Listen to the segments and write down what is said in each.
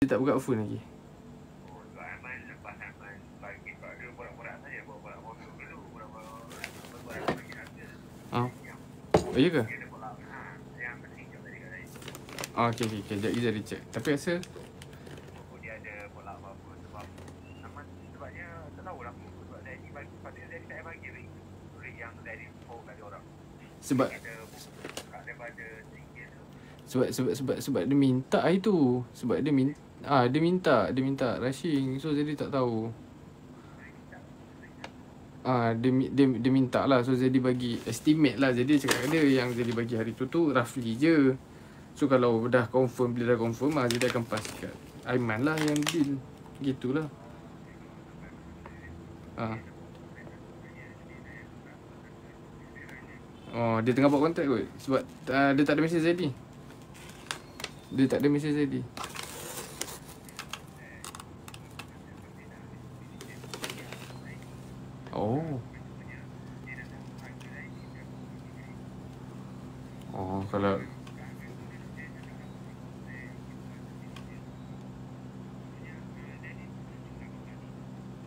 Dia tak buka phone lagi. Oh iya ke? Okay. Sekejap lagi jadi check. Tapi rasa sebab dia minta hari tu. Sebab dia minta rushing. So jadi tak tahu. Dia minta lah. So jadi bagi estimate lah. Jadi cakap dia yang jadi bagi hari tu roughly je. So kalau dah confirm, bila dah confirm jadi dia akan pass kat Aiman lah yang deal. Gitulah. Oh, dia tengah buat kontrak kot. Sebab dia tak ada mesej Zaidi. Dia tak ada mesej Zaidi. Oh, kalau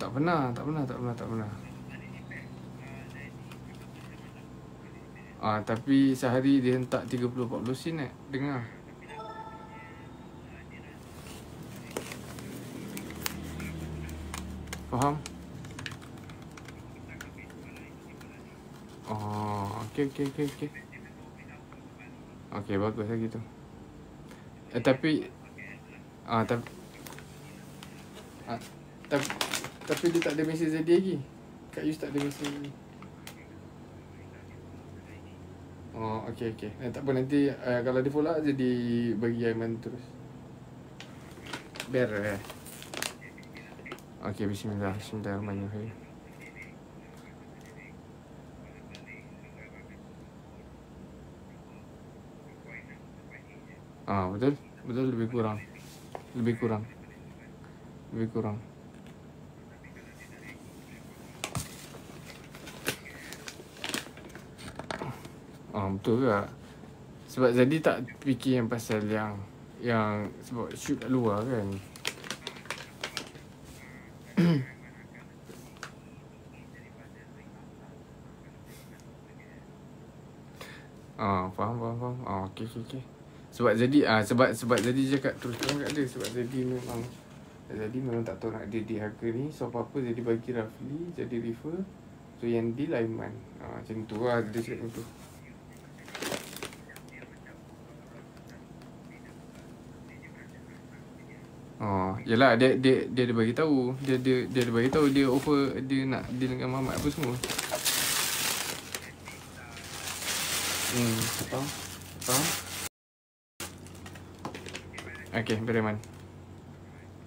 tak pernah. Tapi sehari dia hentak 30-40 sen dengar. Faham? Okay. Okay, bagus lah gitu. Tapi dia tak ada mesej Zaidi lagi. Kak Yus tak ada mesej lagi. Okay. Tak apa, nanti kalau dia follow up jadi bagi Aiman terus. Beres. Okay, bismillahirrahmanirrahim. Betul lebih kurang. Betul ke? Sebab Zaidi tak fikir yang pasal yang sebab shoot kat luar kan. Faham. Okay. Sebab Zaidi cakap terus terang kat dia. Sebab Zaidi memang tak tahu nak dia harga ni. So apa-apa Zaidi bagi roughly, jadi refer. So yang deal Aiman. Macam tu lah dia cakap macam tu. Yelah, dia ada bagi tahu. Dia ada bagi tahu dia offer dia nak deal dengan Mamat apa semua. Faham? Okay, beriman.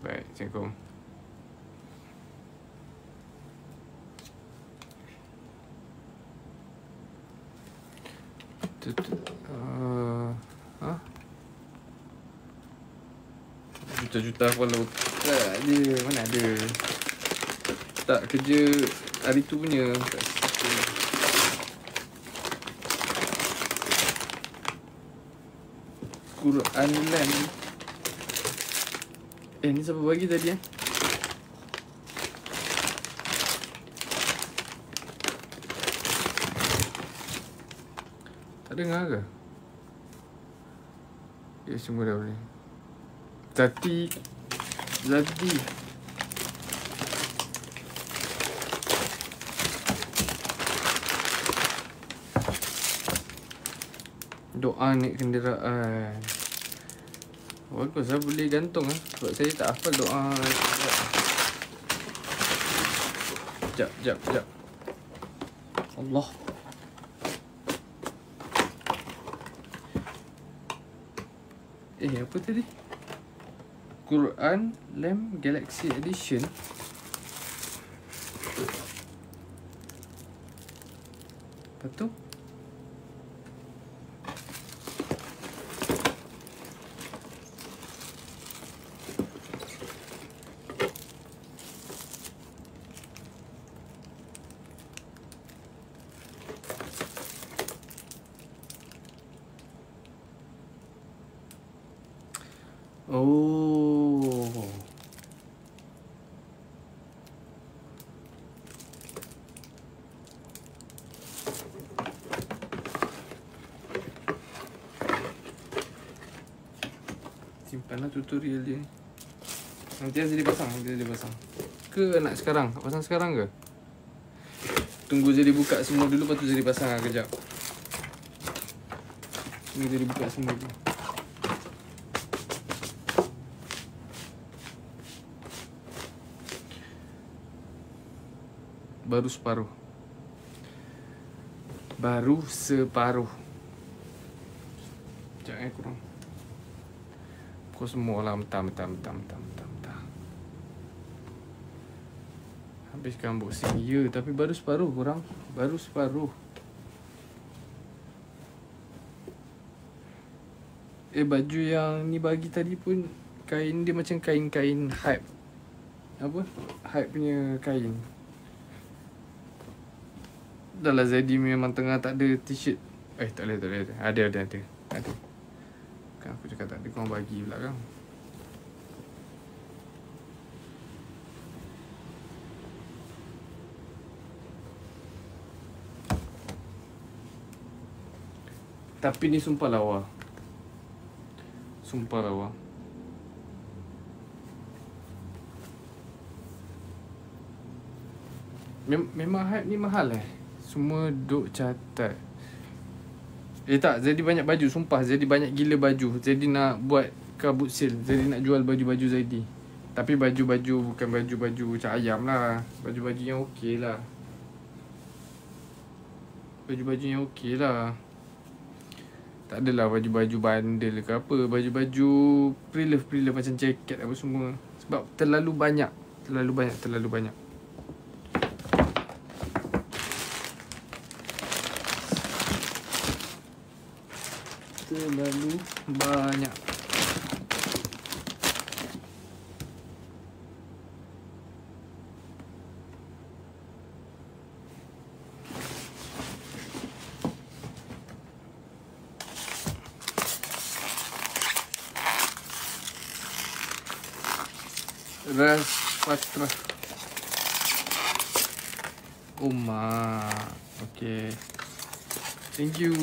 Baik, Assalamualaikum. Juta-juta follow tak je. Mana ada. Tak kerja hari tu punya. Quran Land. Ni siapa bagi tadi Tak dengar ke? Ya, semua dah boleh. Zati doa naik kenderaan. Bagus lah, boleh gantung sebab saya tak hafal doa. Sekejap. Allah. Apa tadi? Quran Lamp Galaxy Edition. Apa tu? tutorial dia ni. Nanti Azadi pasang, ke nak sekarang? Pasang sekarang ke? Tunggu Azadi buka semua dulu, lepas tu Azadi pasang lah kejap. Tunggu Azadi buka semua dulu. Baru separuh. Sekejap kurang. Kau semua lah mentah. Habiskan unboxing. Ya, tapi baru separuh korang. Baru separuh. Baju yang ni bagi tadi pun kain dia macam kain-kain hype. Apa? Hype punya kain. Dah lah Zadi memang tengah tak ada t-shirt. Tak ada. Ada. Kan aku cakap tak ada, korang bagi pula kan. Tapi ni sumpah lawa. Memang hype ni mahal Semua duk catat. Tak, Zadi banyak baju. Sumpah, Zadi banyak gila baju. Zadi nak buat kabut sale. Zadi nak jual baju-baju Zadi. Tapi baju-baju bukan baju-baju macam ayam lah. Baju-baju yang okey lah. Tak adalah baju-baju bandel ke apa. Baju-baju pre-love macam jaket apa semua. Sebab terlalu banyak. Terlalu banyak. Ras Patra Okay. Thank you.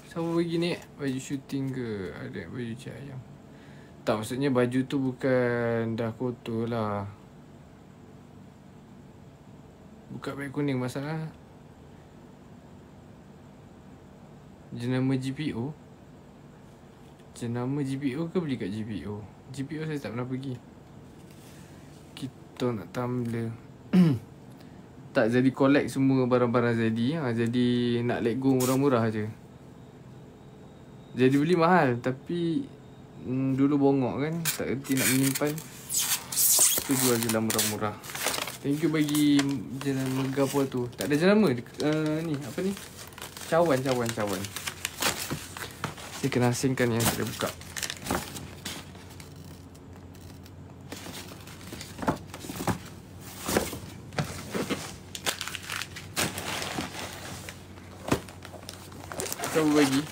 Siapa bagi ni? Baju syuting ke? Ada baju cik ayam. Tak, maksudnya baju tu bukan dah kotor lah. Buka beg kuning masalah. Jenama GPO ke beli kat GPO? GPO saya tak pernah pergi. Kita nak tumbler. Tak, jadi collect semua barang-barang Zadi. Jadi nak let go murah-murah je. Jadi beli mahal. Tapi dulu bongok kan, tak erti nak menyimpan. Kita jual je lah murah-murah. Thank you bagi jenama gapo tu. Tak ada jenama. Ni apa ni? Cawan. Saya kena asingkan yang saya buka. Siapa bagi?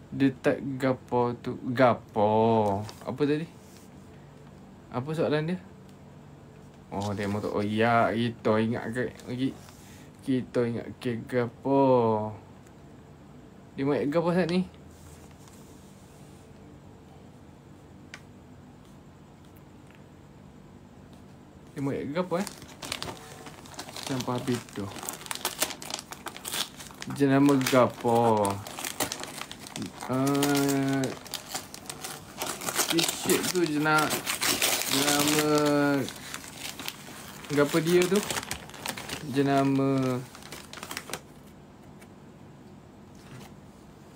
Dia tak gapo tu. Gapo. Apa tadi? Apa soalan dia? Oh, demo tu. Oh ya, kita ingat ke gapo. Dia main gapo saat ni? Dia main gapo Sampah habis tu. Jenama gapo. T-shirt tu jenama gapo dia tu? Jenama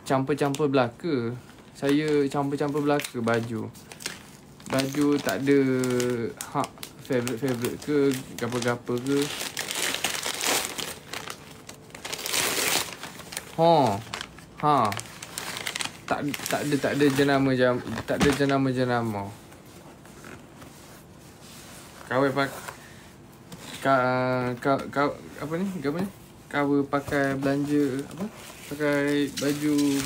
campur-campur belaka. Saya campur-campur belaka baju. Baju tak ada hak favorite ke gapo-gapo ke. Tak ada jenama Kau apa ni? Kau pakai belanja apa? Pakai baju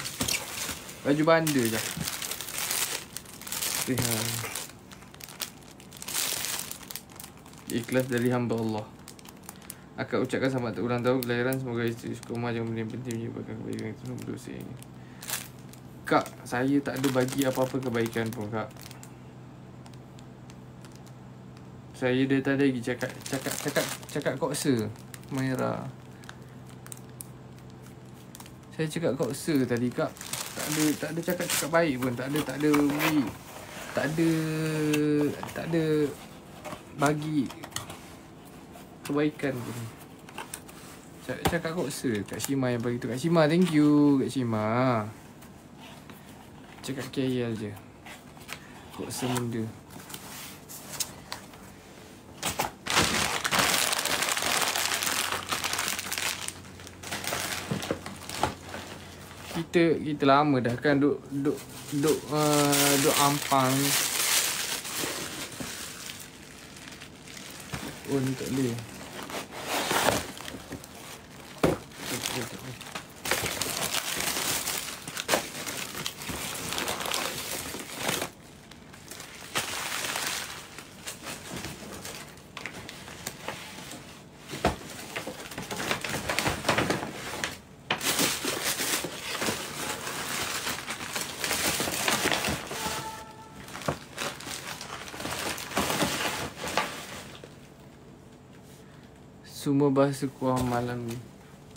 bandar je. Ikhlas dari hamba Allah. Akak ucapkan selamat ulang tahun kelahiran. Semoga isteri suka rumah jangan benda penting menyebabkan kebaikan itu semua berdosa ini. Kak, saya tak ada bagi apa-apa kebaikan pun, Kak. Saya dari tadi lagi cakap koksa Maira. Saya cakap koksa tadi, Kak. Tak ada cakap baik pun. Tak ada beri. Tak ada bagi kebaikan pun. Cakap koksa. Kak Shima yang bagi tu. Kak Shima, thank you Kak Shima. Cakap KL je. Koksa benda. Kita lama dah kan duk ampang. Oh, ni tak boleh. Semua bahasa kurang malam ni.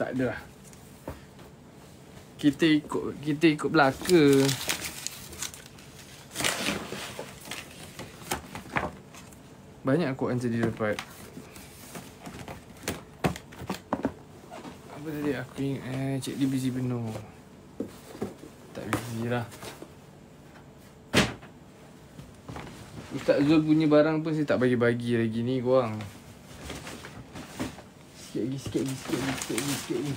Tak ada lah. Kita ikut belaka. Banyak quote answer dia dapat. Apa tadi aku ingat Cik D busy penuh. Tak busy lah. Ustaz Zul punya barang pun saya tak bagi-bagi lagi ni korang. Sikit lagi.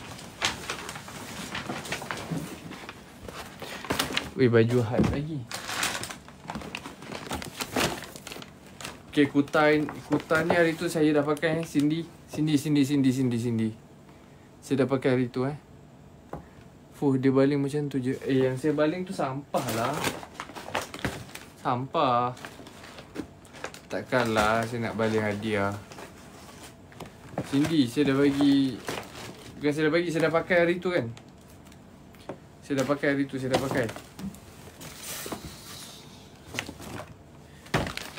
Weh, baju hype lagi. Okay, kutan ni hari tu saya dah pakai Cindy. Saya dah pakai hari tu Fuh, dia baling macam tu je. Yang saya baling tu sampah lah. Sampah. Takkanlah saya nak baling hadiah. Cindy, saya dah bagi. Bukan saya dah bagi, saya dah pakai hari tu kan. Saya dah pakai.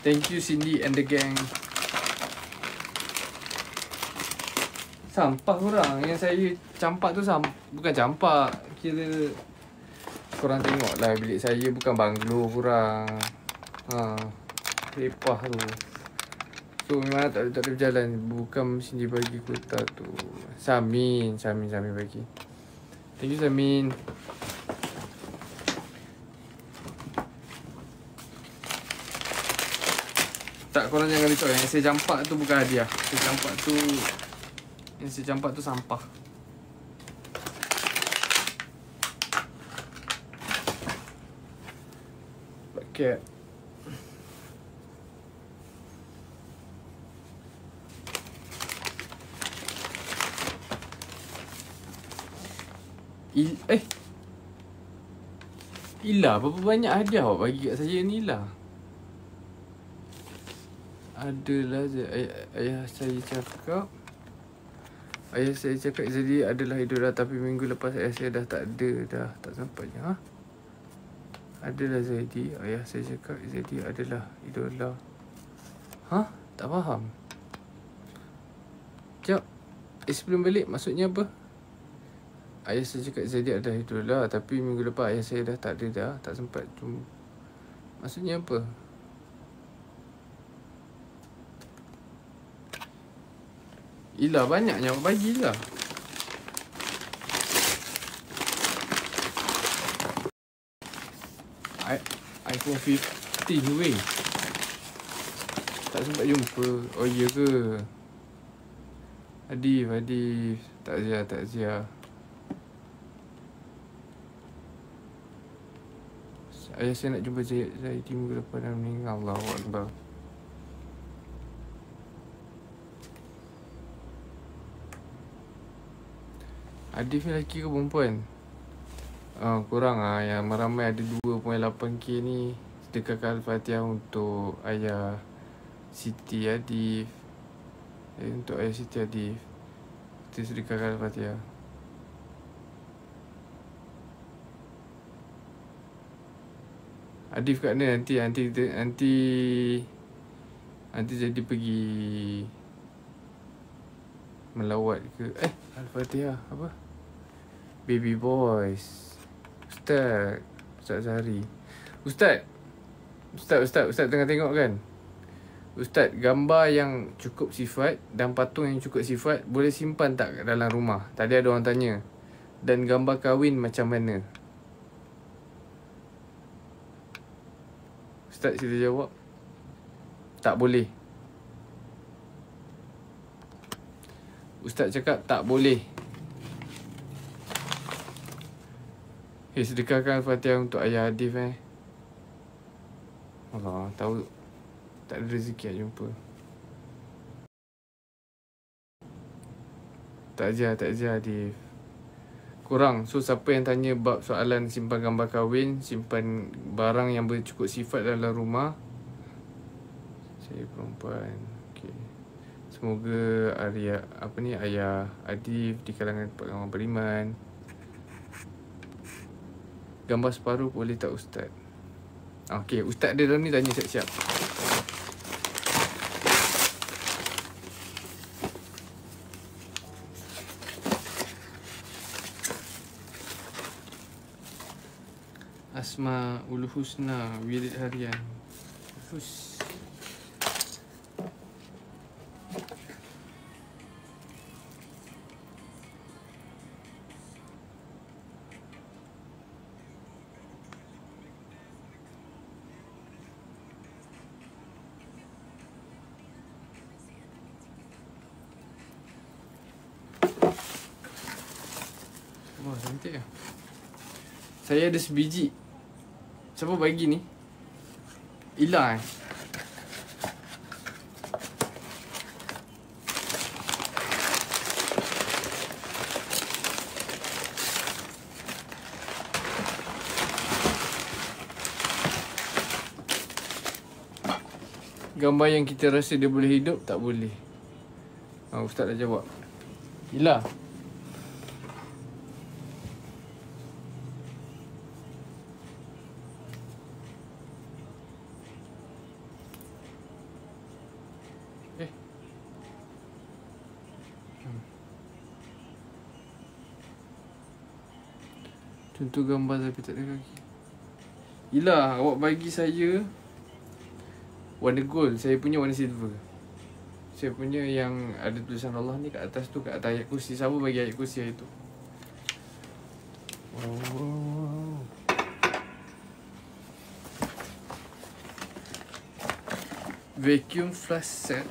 Thank you Cindy and the gang. Sampah korang. Yang saya campak tu bukan campak. Kira korang tengok lah bilik saya bukan banglo korang. Lepah tu. So memang tak ada berjalan. Bukan Cindy bagi kota tu. Samin bagi. Thank you Samin. Tak, korang jangan risau. Yang saya campak tu bukan hadiah. Yang saya campak tu sampah. Paket. Ila, berapa banyak hadiah awak bagi kat saya ni lah. Adalah ayah saya cakap Izadi adalah idola. Tapi minggu lepas ayah saya dah tak ada. Dah tak sempatnya. Adalah Zaidi. Ayah saya cakap Izadi adalah idola. Tak faham. Sekejap. Sebelum balik maksudnya apa? Ayah saya cakap Izadi adalah idola. Tapi minggu lepas ayah saya dah tak ada dah. Tak sempat jumpa. Maksudnya apa? Ilah, banyaknya awak bagilah. iPhone 15 weh. Tak sempat jumpa. Oh iya ke? Hadif. Takziah. Ayah saya nak jumpa Zaidi minggu depan dan meninggal. Allahu Akbar. Hadif ni lelaki ke perempuan? Kurang lah. Yang ramai ada 2.8k ni. Sedekahkan Al-Fatihah untuk ayah Siti Hadif. Untuk ayah Siti Hadif. Kita sedekahkan Al-Fatihah. Adif kat mana nanti jadi pergi melawat ke. Al-Fatihah apa? Baby Boys. Ustaz Zahari. Ustaz tengah tengok kan? Ustaz, gambar yang cukup sifat dan patung yang cukup sifat boleh simpan tak dalam rumah? Tadi ada orang tanya. Dan gambar kahwin macam mana? Ustaz sila jawab. Tak boleh. Ustaz cakap tak boleh. Sedekahkan Al-Fatihah untuk ayah Adif Allah, tahu tak ada rezeki nak jumpa. Tak ajar Adif. Kurang. So siapa yang tanya bab soalan simpan gambar kahwin, simpan barang yang bercukup sifat dalam rumah, saya perempuan. Okay. Semoga ayah Adif di kalangan orang beriman. Gambar separuh boleh tak Ustaz? Okay, Ustaz ada dalam ni, tanya siap-siap. Asmaul Husna, wirid harian. Wah, cantik lah. Saya ada sebiji. Siapa bagi ni? Ila Gambar yang kita rasa dia boleh hidup, tak boleh. Ustaz dah jawab. Ila. Contoh gambar tapi tak ada kaki. Yelah, awak bagi saya warna gold, saya punya warna silver. Saya punya yang ada tulisan Allah ni kat atas tu, kat atas ayat kursi. Siapa bagi ayat kursi hari tu? Wow. Vacuum flush set.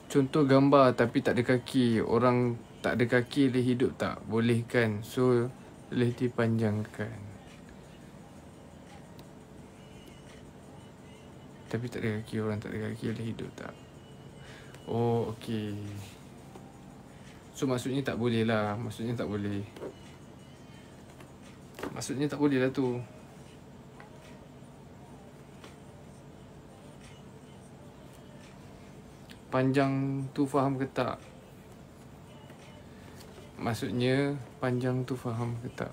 Contoh gambar tapi tak ada kaki. Orang tak ada kaki boleh hidup tak? Boleh kan? So boleh dipanjangkan. Tapi tak ada kaki, orang tak ada kaki boleh hidup tak? Oh, okey. So maksudnya tak boleh lah. Maksudnya tak boleh lah tu. Panjang tu faham ke tak? Maksudnya panjang tu faham ke tak?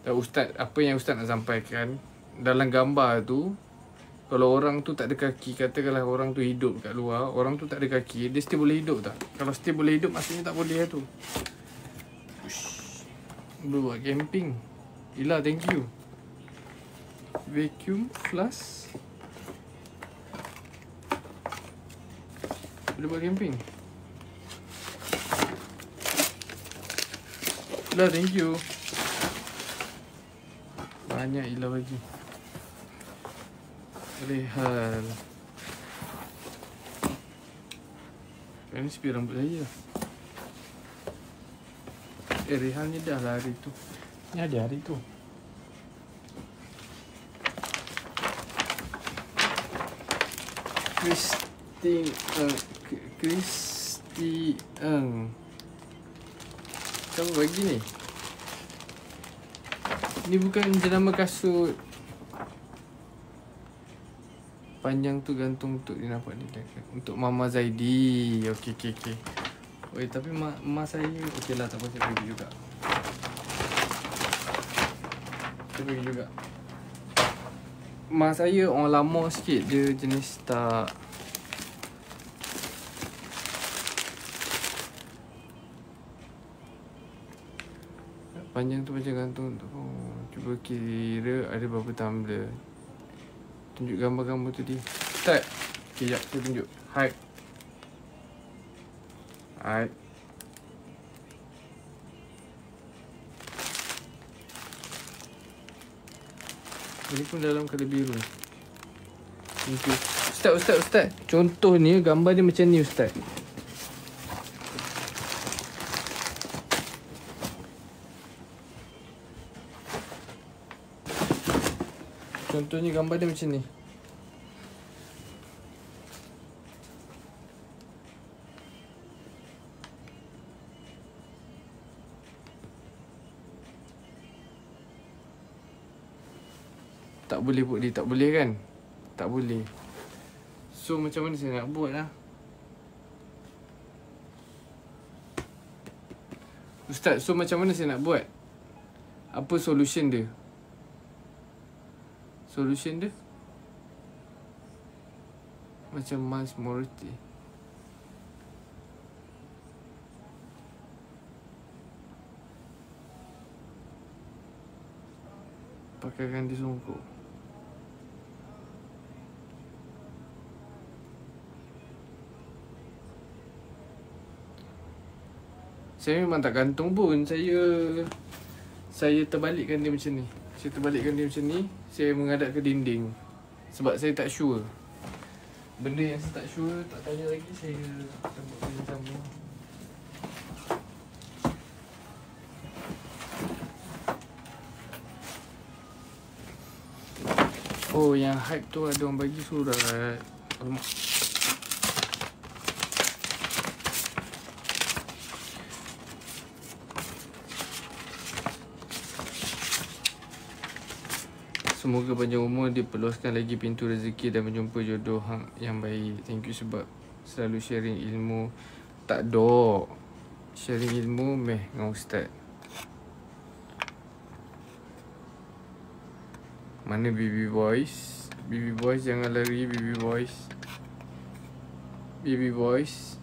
Dan Ustaz, apa yang Ustaz nak sampaikan dalam gambar tu, kalau orang tu tak ada kaki, katakanlah orang tu hidup kat luar, orang tu tak ada kaki, dia still boleh hidup tak? Kalau still boleh hidup, maksudnya tak boleh lah tu. Boleh buat camping. Ila, thank you. Vacuum flush. Boleh buat camping. Ila, thank you. Banyak Ila bagi. Rehal. Ini sepi rambut saya. Rehal ni dah lah hari tu. Ni ada hari tu. Kristi Eng. Siapa bagi ni? Ni bukan jenama kasut. Panjang tu gantung untuk dia nampak ni. Untuk Mama Zaidi. Okey. Oi, tapi mak saya okey lah, tak apa, saya bagi juga. Kita bagi juga. Mak saya orang lama sikit. Dia jenis tak panjang tu macam gantung tu. Cuba kira ada berapa tumbler. Tunjuk gambar-gambar tu dia. Start. Sekejap saya tunjuk. Height. Ini pun dalam colour biru. Okay. Ustaz. Contohnya gambar dia macam ni Ustaz. Contohnya gambar dia macam ni. Tak boleh buat dia, tak boleh kan? Tak boleh. So macam mana saya nak buat lah? Ustaz, so macam mana saya nak buat? Apa solution dia? Solution dia macam Miles Morty. Pakaikan di songkok. Saya memang tak gantung pun. Saya terbalikkan dia macam ni. Saya menghadap ke dinding. Sebab saya tak sure. Benda yang saya tak sure, tak tanya lagi, saya akan buat benda sama. Oh, yang hype tu ada orang bagi surat. Alamak. Semoga panjang umur, diperluaskan lagi pintu rezeki dan menjumpa jodoh yang baik. Thank you sebab selalu sharing ilmu. Tak dok. Sharing ilmu dengan Ustaz. Mana baby boys? Baby boys jangan lari, baby boys. Baby boys.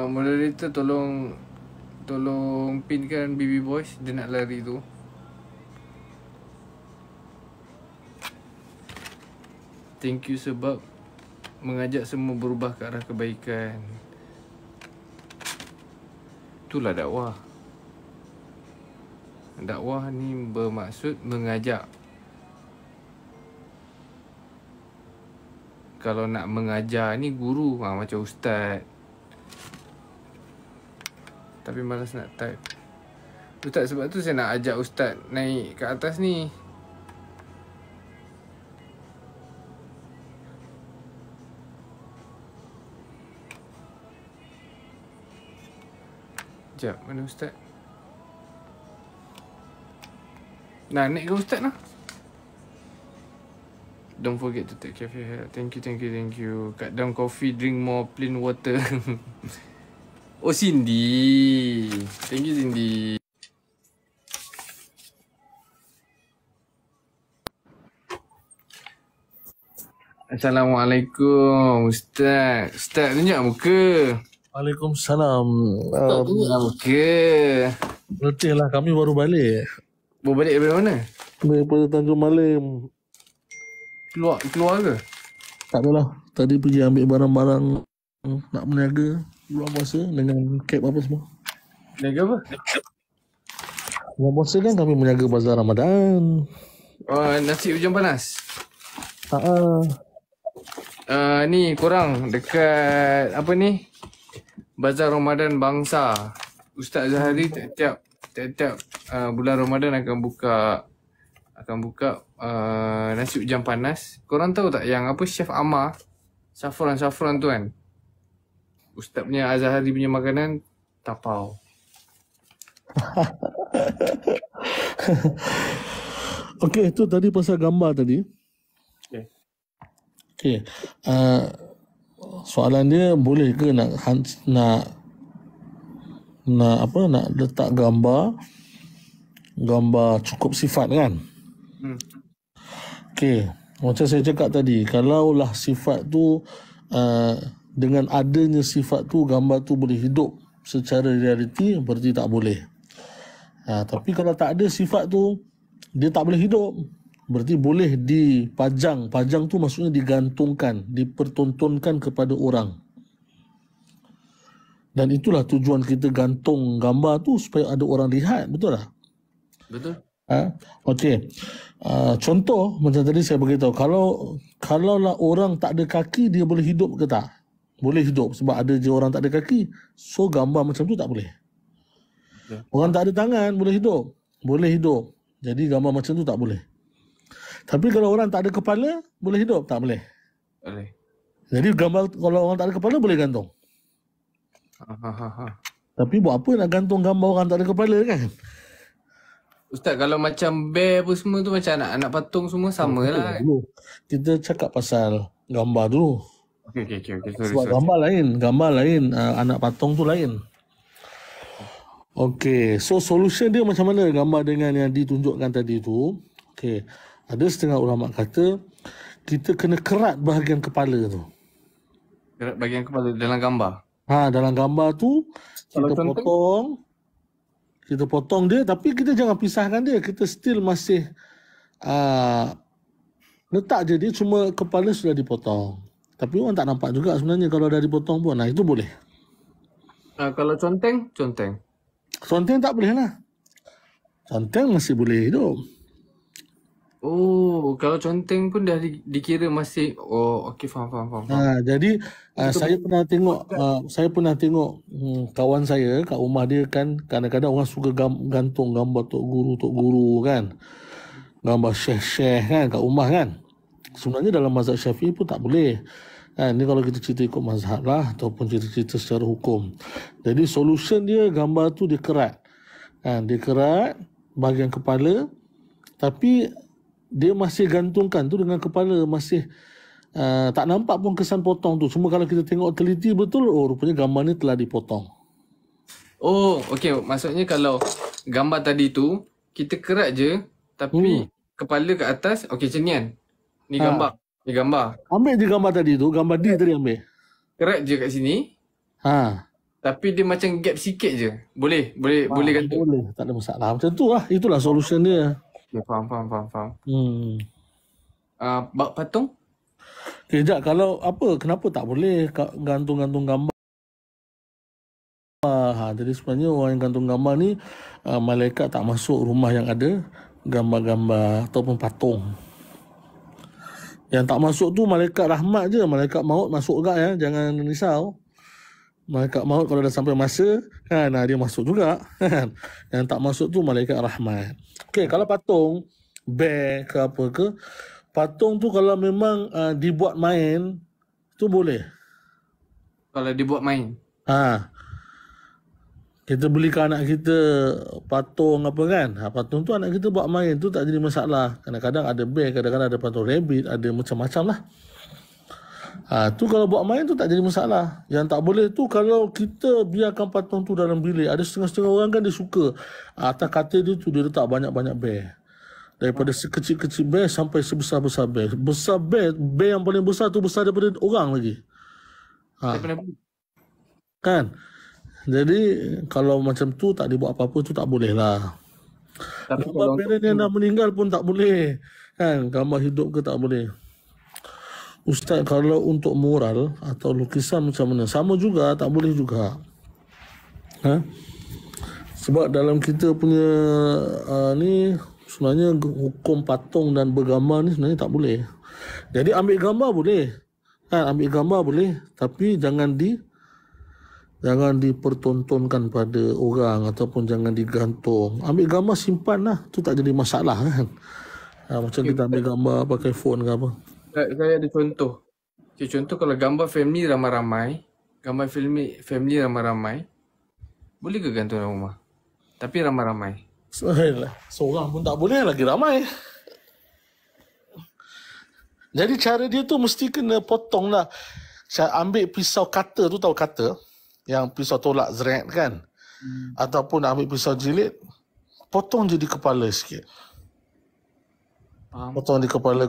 Moderator tolong pinkan baby boys, dia nak lari tu. Thank you sebab mengajak semua berubah ke arah kebaikan. Itulah dakwah. Dakwah ni bermaksud mengajak. Kalau nak mengajar ni guru, macam ustaz. Tapi malas nak type. Ustaz, sebab tu saya nak ajak ustaz naik ke atas ni. Sekejap, mana ustaz? Nah, naik ke ustaz lah. Don't forget to take care of your health. Thank you. Cut down coffee, drink more plain water. Oh, Cindy. Thank you, Cindy. Assalamualaikum, Ustaz. Ustaz, tunjuk muka. Waalaikumsalam. Tunjuk muka. Letih lah, kami baru balik. Baru balik dari mana? Daripada Tanjung Malim. Keluar ke? Tak adalah. Tadi pergi ambil barang-barang nak berniaga bulan puasa dengan kep apa semua. Niaga apa? Bulan puasa kan kami berniaga bazar Ramadan. Nasi hujan panas. Ni korang dekat apa ni? Bazar Ramadan Bangsa. Ustaz Zahari tiap bulan Ramadan akan buka nasi hujan panas. Korang tahu tak yang apa Chef Amar Saffron tu kan? Ustaz punya Azhari punya makanan tapau. Okey, tu tadi pasal gambar tadi. Okey. Soalan dia boleh ke nak letak gambar gambar cukup sifat kan. Hmm. Okey, macam saya cakap tadi, kalaulah sifat tu dengan adanya sifat tu gambar tu boleh hidup secara realiti, berarti tak boleh. Tapi kalau tak ada sifat tu, dia tak boleh hidup, berarti boleh dipajang. Pajang tu maksudnya digantungkan, dipertontonkan kepada orang. Dan itulah tujuan kita gantung gambar tu, supaya ada orang lihat, betul tak? Betul. Okey. Contoh macam tadi saya beritahu, kalaulah orang tak ada kaki, dia boleh hidup ke tak? Boleh hidup sebab ada je orang tak ada kaki. So gambar macam tu tak boleh. Okay. Orang tak ada tangan boleh hidup. Boleh hidup. Jadi gambar macam tu tak boleh. Tapi kalau orang tak ada kepala, boleh hidup? Tak boleh. Boleh. Jadi gambar kalau orang tak ada kepala boleh gantung. Tapi buat apa nak gantung gambar orang tak ada kepala kan? Ustaz, kalau macam bear apa semua tu, macam anak-anak patung semua sama lah. Kita cakap pasal gambar dulu. Okay. Sebab gambar lain, anak patung tu lain. Okey, so solution dia macam mana gambar dengan yang ditunjukkan tadi tu? Okey, ada setengah ulama kata kita kena kerat bahagian kepala tu. Kerat bahagian kepala dalam gambar? Dalam gambar tu kita potong dia, tapi kita jangan pisahkan dia. Kita still masih letak je dia, cuma kepala sudah dipotong. Tapi orang tak nampak juga sebenarnya kalau dah dipotong pun. Itu boleh. Kalau conteng? Conteng tak boleh lah. Conteng masih boleh hidup. Oh, kalau conteng pun dah dikira masih. Oh, okey, faham. Jadi saya pernah tengok kawan saya kat rumah dia kan, kadang-kadang orang suka gantung gambar tok guru kan. Gambar syekh kan kat rumah kan. Sebenarnya dalam mazhab Syafi'i pun tak boleh. Ini kalau kita cerita ikut mazhab lah, ataupun cerita secara hukum. Jadi solution dia, gambar tu dia kerat. Dia kerat bahagian kepala, tapi dia masih gantungkan tu dengan kepala, masih tak nampak pun kesan potong tu. Cuma kalau kita tengok teliti betul, rupanya gambar ni telah dipotong. Oh, okey. Maksudnya kalau gambar tadi tu kita kerat je, tapi kepala kat atas, okey, macam ni kan. Ni gambar. Ambil je gambar tadi tu, gambar D tadi ambil. Kerat je kat sini. Tapi dia macam gap sikit je. Boleh gantung. Boleh, tak ada masalah. Macam tu lah. Itulah solution dia. Ya, faham. Bak patung? Sekejap, kalau kenapa tak boleh gantung-gantung gambar? Jadi sebenarnya orang yang gantung gambar ni, malaikat tak masuk rumah yang ada gambar-gambar ataupun patung. Yang tak masuk tu malaikat rahmat je. Malaikat maut masuk juga ya. Jangan risau. Malaikat maut kalau dah sampai masa dia masuk juga. Yang tak masuk tu malaikat rahmat. Okey, kalau patung bear ke apa ke, patung tu kalau memang dibuat main tu boleh. Kalau dibuat main. Kita belikan anak kita patung apa kan. Patung tu anak kita buat main tu tak jadi masalah. Kadang-kadang ada bear, kadang-kadang ada patung rabbit, ada macam-macam lah. Tu kalau buat main tu tak jadi masalah. Yang tak boleh tu kalau kita biarkan patung tu dalam bilik. Ada setengah-setengah orang kan dia suka atas katil dia tu dia letak banyak-banyak bear. Daripada sekecil-kecil bear sampai sebesar-besar bear. Besar bear yang paling besar tu besar daripada orang lagi. Kan? Jadi kalau macam tu tak dibuat apa-apa tu tak boleh lah. Gambar parent yang dah meninggal pun tak boleh. Kan? Gambar hidup ke tak boleh. Ustaz, kalau untuk mural atau lukisan macam mana? Sama juga, tak boleh juga. Sebab dalam kita punya ni sebenarnya hukum patung dan bergambar ni sebenarnya tak boleh. Jadi ambil gambar boleh. Ambil gambar boleh, tapi jangan dipertontonkan pada orang ataupun jangan digantung. Ambil gambar simpan lah. Tu tak jadi masalah kan. Macam kita ambil gambar pakai phone ke apa. Saya ada contoh. Contoh kalau gambar family ramai-ramai, boleh ke gantung dalam rumah? Tapi ramai-ramai. Seorang pun tak boleh, lagi ramai. Jadi cara dia tu mesti kena potong lah. Ambil pisau cutter tu, tahu cutter? Yang pisau tolak zret kan. Ataupun ambil pisau jilid, potong je di kepala sikit. Faham. Potong di kepala.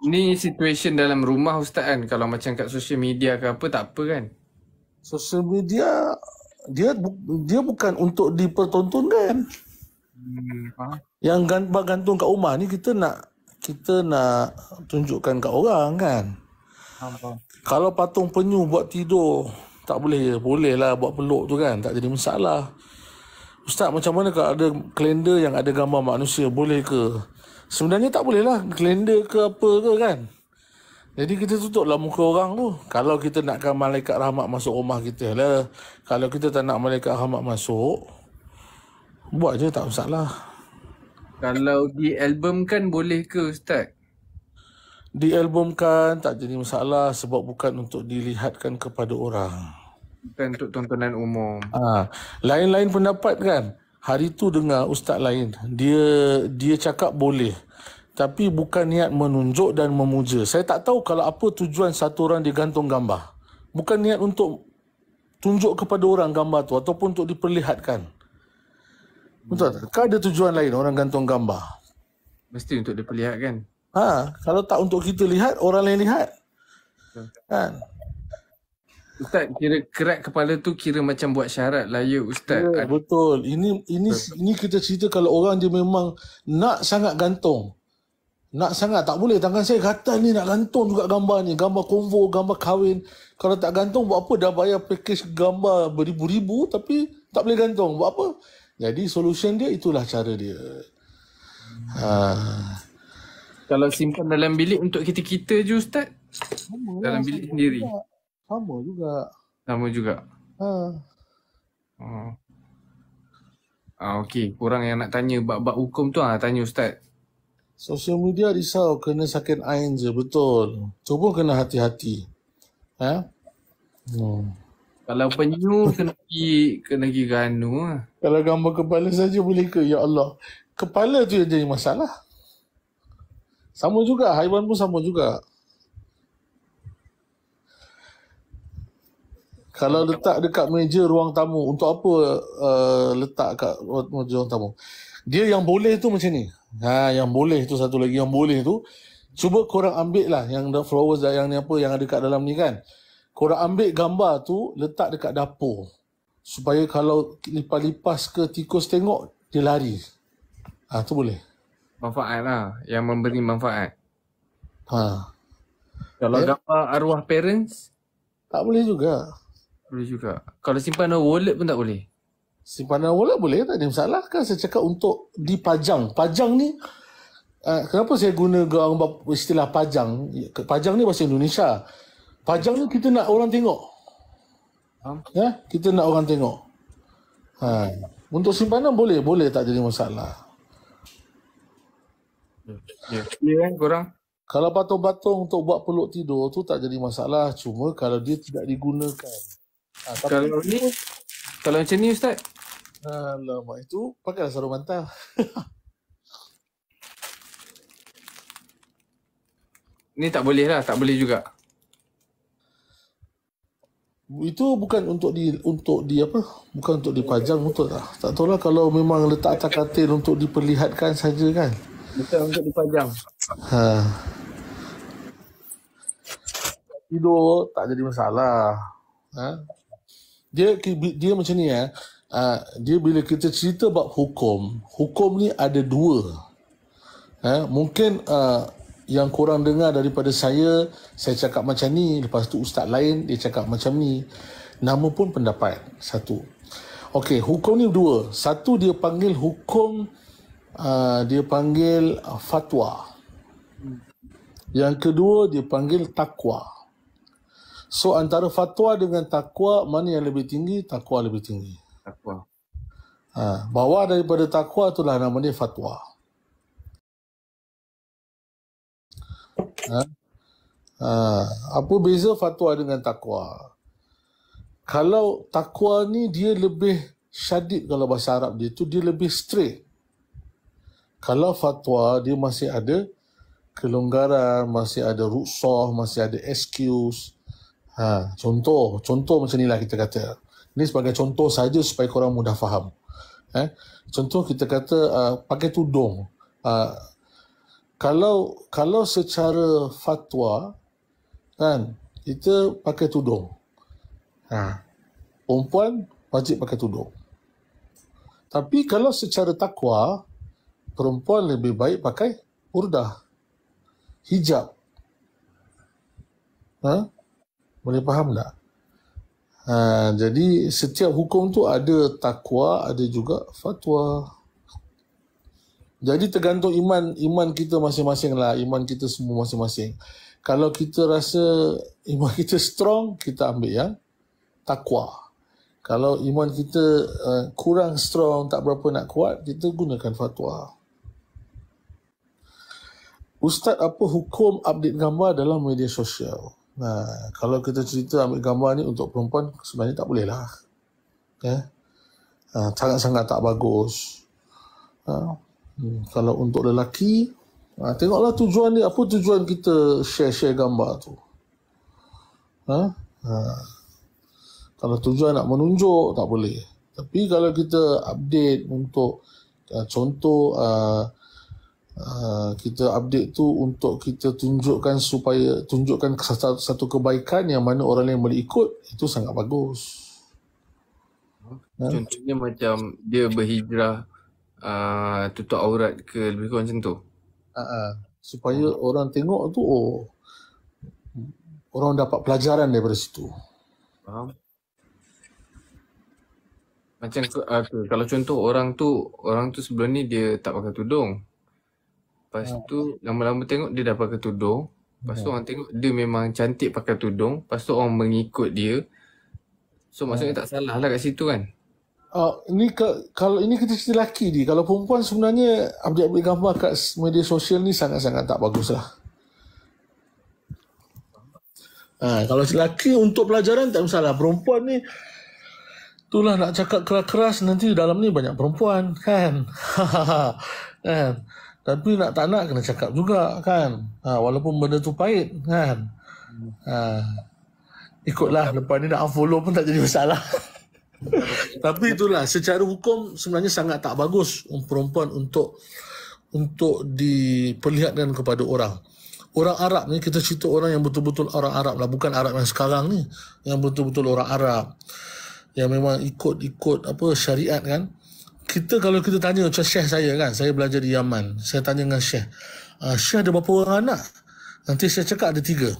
Ni situation dalam rumah Ustaz kan. Kalau macam kat social media ke apa, tak apa kan? Social media dia bukan untuk dipertontonkan. Faham. Yang gambar gantung kat rumah ni kita nak tunjukkan kat orang kan. Faham. Kalau patung penyu buat tidur tak boleh, boleh lah buat peluk tu kan, tak jadi masalah. Ustaz, macam mana kalau ada kalender yang ada gambar manusia, boleh ke? Sebenarnya tak boleh lah, kalender ke apa ke kan. Jadi kita tutuplah muka orang tu. Kalau kita nakkan malaikat rahmat masuk rumah kita lah. Kalau kita tak nak malaikat rahmat masuk, buat je, tak masalah. Kalau dialbumkan boleh ke Ustaz? Dialbumkan tak jadi masalah sebab bukan untuk dilihatkan kepada orang. Bukan untuk tontonan umum. Lain-lain pendapat kan. Hari tu dengar ustaz lain, dia cakap boleh, tapi bukan niat menunjuk dan memuja. Saya tak tahu kalau apa tujuan satu orang digantung gambar. Bukan niat untuk tunjuk kepada orang gambar tu ataupun untuk diperlihatkan. Betul tak? Kan ada tujuan lain orang gantung gambar. Mesti untuk diperlihatkan. Kalau tak untuk kita lihat, orang lain lihat. Kan? Ustaz, kira kerat kepala tu kira macam buat syarat lah ya Ustaz. Ya, betul. Ini kita cerita kalau orang dia memang nak sangat gantung. Nak sangat, tak boleh. Tangan saya gatal ni nak gantung juga gambar ni. Gambar konvo, gambar kahwin. Kalau tak gantung buat apa? Dah bayar package gambar beribu-ribu tapi tak boleh gantung. Buat apa? Jadi solution dia, itulah cara dia. Kalau simpan dalam bilik untuk kita-kita je Ustaz? Dalam bilik sendiri? Sama juga. Sama juga? Okey. Korang yang nak tanya bab-bab hukum tu, tanya Ustaz. Social media risau, kena sakit ain je. Betul. Cuba kena hati-hati. Kalau penyu kena pergi ganu lah. Kalau gambar kepala saja boleh ke? Ya Allah. Kepala tu yang jadi masalah. Sama juga. Haiwan pun sama juga. Kalau letak dekat meja ruang tamu, untuk apa letak kat meja ruang tamu? Dia yang boleh tu macam ni. Yang boleh tu satu lagi, yang boleh tu, cuba korang ambil lah yang flowers yang ni apa, yang ada kat dalam ni kan. Korang ambil gambar tu, letak dekat dapur. Supaya kalau lipas-lipas ke tikus tengok, dia lari. Tu boleh. Manfaat lah, yang memberi manfaat. Kalau Ya. gambar arwah parents, Tak boleh juga. boleh juga. Kalau simpan dalam wallet pun tak boleh. Simpanan wallet boleh, tak ada masalah kan. Saya cakap untuk dipajang. Pajang ni, kenapa saya guna istilah pajang? Pajang ni bahasa Indonesia. Pajang ni kita nak orang tengok. Kita nak orang tengok. Untuk simpanan boleh, tak jadi masalah. Ya kan korang? Kalau patung-patung untuk buat peluk tidur tu tak jadi masalah. Cuma kalau dia tidak digunakan. Kalau macam ni Ustaz? Alamak, itu pakailah sarung bantal. Ni tak boleh lah, tak boleh juga. Itu bukan untuk apa? Bukan untuk dipajang, betul tak? Tak tahulah kalau memang letak atas katil untuk diperlihatkan saja kan. Betul, untuk dipajang. Tidur tak jadi masalah. Dia macam ni dia bila kita cerita bab hukum ni ada dua. Mungkin yang korang dengar daripada saya cakap macam ni, lepas tu ustaz lain dia cakap macam ni. Nama pun pendapat satu. Okey, hukum ni dua. Satu dia panggil hukum, dia panggil fatwa. Yang kedua dia panggil takwa. So antara fatwa dengan takwa, mana yang lebih tinggi? Takwa lebih tinggi. Takwa. Bawah daripada takwa itulah namanya fatwa. Apa beza fatwa dengan takwa? Kalau takwa ni dia lebih syadid, kalau bahasa Arab dia lebih straight. Kalau fatwa dia masih ada kelonggaran, masih ada ruksah, masih ada excuse. Contoh macam inilah kita kata. Ini sebagai contoh saja supaya korang mudah faham. Contoh kita kata pakai tudung. Kalau secara fatwa kan, kita pakai tudung. Perempuan wajib pakai tudung. Tapi kalau secara takwa, perempuan lebih baik pakai urdah, hijab. Boleh faham tak? Jadi setiap hukum tu ada takwa, ada juga fatwa. Jadi tergantung iman kita masing-masing lah, iman kita semua masing-masing. Kalau kita rasa iman kita strong, kita ambil yang takwa. Kalau iman kita kurang strong, tak berapa nak kuat, kita gunakan fatwa. Ustaz, apa hukum update gambar dalam media sosial? Kalau kita cerita ambil gambar ni untuk perempuan, sebenarnya tak boleh lah. Sangat-sangat tak bagus. Kalau untuk lelaki, tengoklah tujuan dia. Apa tujuan kita share gambar tu? Kalau tujuan nak menunjuk, tak boleh. Tapi kalau kita update untuk contoh, kita update tu untuk kita tunjukkan satu kebaikan yang mana orang lain boleh ikut, itu sangat bagus. Contohnya macam dia berhijrah, tutup aurat ke, lebih kurang macam tu. Supaya orang tengok tu, orang dapat pelajaran daripada situ. Faham? Macam kalau contoh orang tu sebelum ni dia tak pakai tudung. Lepas tu lama-lama tengok dia dah pakai tudung. Lepas tu orang tengok dia memang cantik pakai tudung. Lepas tu orang mengikut dia. So maksudnya tak salah lah kat situ kan. Kalau ini kita cerita lelaki ni. Kalau perempuan sebenarnya update gambar kat media sosial ni sangat-sangat tak bagus lah. Kalau lelaki untuk pelajaran tak masalah. Perempuan ni, itulah nak cakap keras-keras, nanti dalam ni banyak perempuan kan. Kan. Tapi tak nak kena cakap juga kan. Walaupun benda tu pahit kan. Ikutlah, lepas ni nak unfollow pun tak jadi masalah. Tapi itulah, secara hukum sebenarnya sangat tak bagus perempuan untuk diperlihatkan kepada orang. Orang Arab ni, kita cerita orang yang betul-betul orang Arab lah, bukan Arab yang sekarang ni, yang betul-betul orang Arab yang memang ikut syariat kan. Kalau kita tanya macam Syekh saya kan, saya belajar di Yaman, saya tanya dengan Syekh, Syekh ada berapa orang anak? Nanti saya cakap ada 3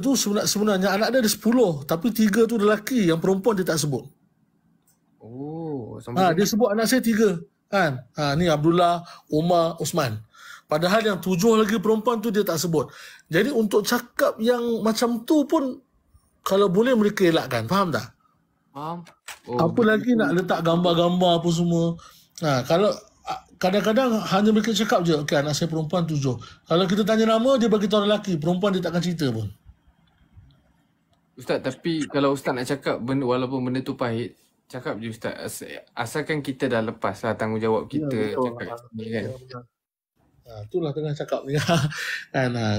tu sebenarnya anak dia ada 10, tapi 3 tu lelaki, yang perempuan dia tak sebut. Dia sebut anak saya 3 kan. Ni Abdullah, Umar, Osman. Padahal yang 7 lagi perempuan tu dia tak sebut. Jadi untuk cakap yang macam tu pun, kalau boleh mereka elakkan. Faham tak? Faham. Apa lagi nak letak gambar-gambar apa semua. Kalau kadang-kadang hanya mereka cakap je, okay, anak saya perempuan 7. Kalau kita tanya nama, dia bagi tahu lelaki. Perempuan dia takkan cerita pun. Ustaz, tapi kalau Ustaz nak cakap walaupun benda tu pahit, cakap je Ustaz. Asalkan kita dah lepas lah tanggungjawab kita. Cakap ni kan. Itulah tengah cakap ni.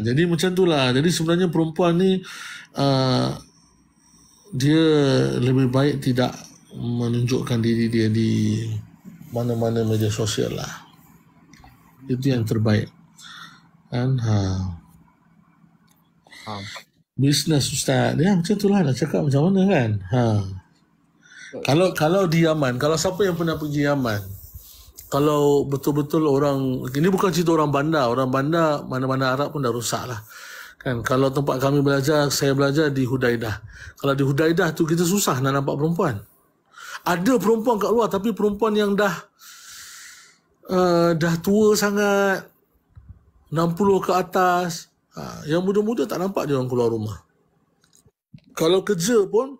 Jadi macam itulah. Jadi sebenarnya perempuan ni dia lebih baik tidak menunjukkan diri dia di mana-mana media sosial lah. Itu yang terbaik kan. Bisnes Ustaz dia macam itulah, nak cakap macam mana kan. Kalau di Yaman, kalau siapa yang pernah pergi Yaman, kalau betul-betul orang, ini bukan cerita orang bandar mana-mana Arab pun dah rosak lah kan. Kalau tempat kami belajar, saya belajar di Hudaidah. Kalau di Hudaidah tu kita susah nak nampak perempuan. Ada perempuan kat luar, tapi perempuan yang dah tua sangat, 60 ke atas. Yang muda-muda tak nampak dia orang keluar rumah. Kalau kerja pun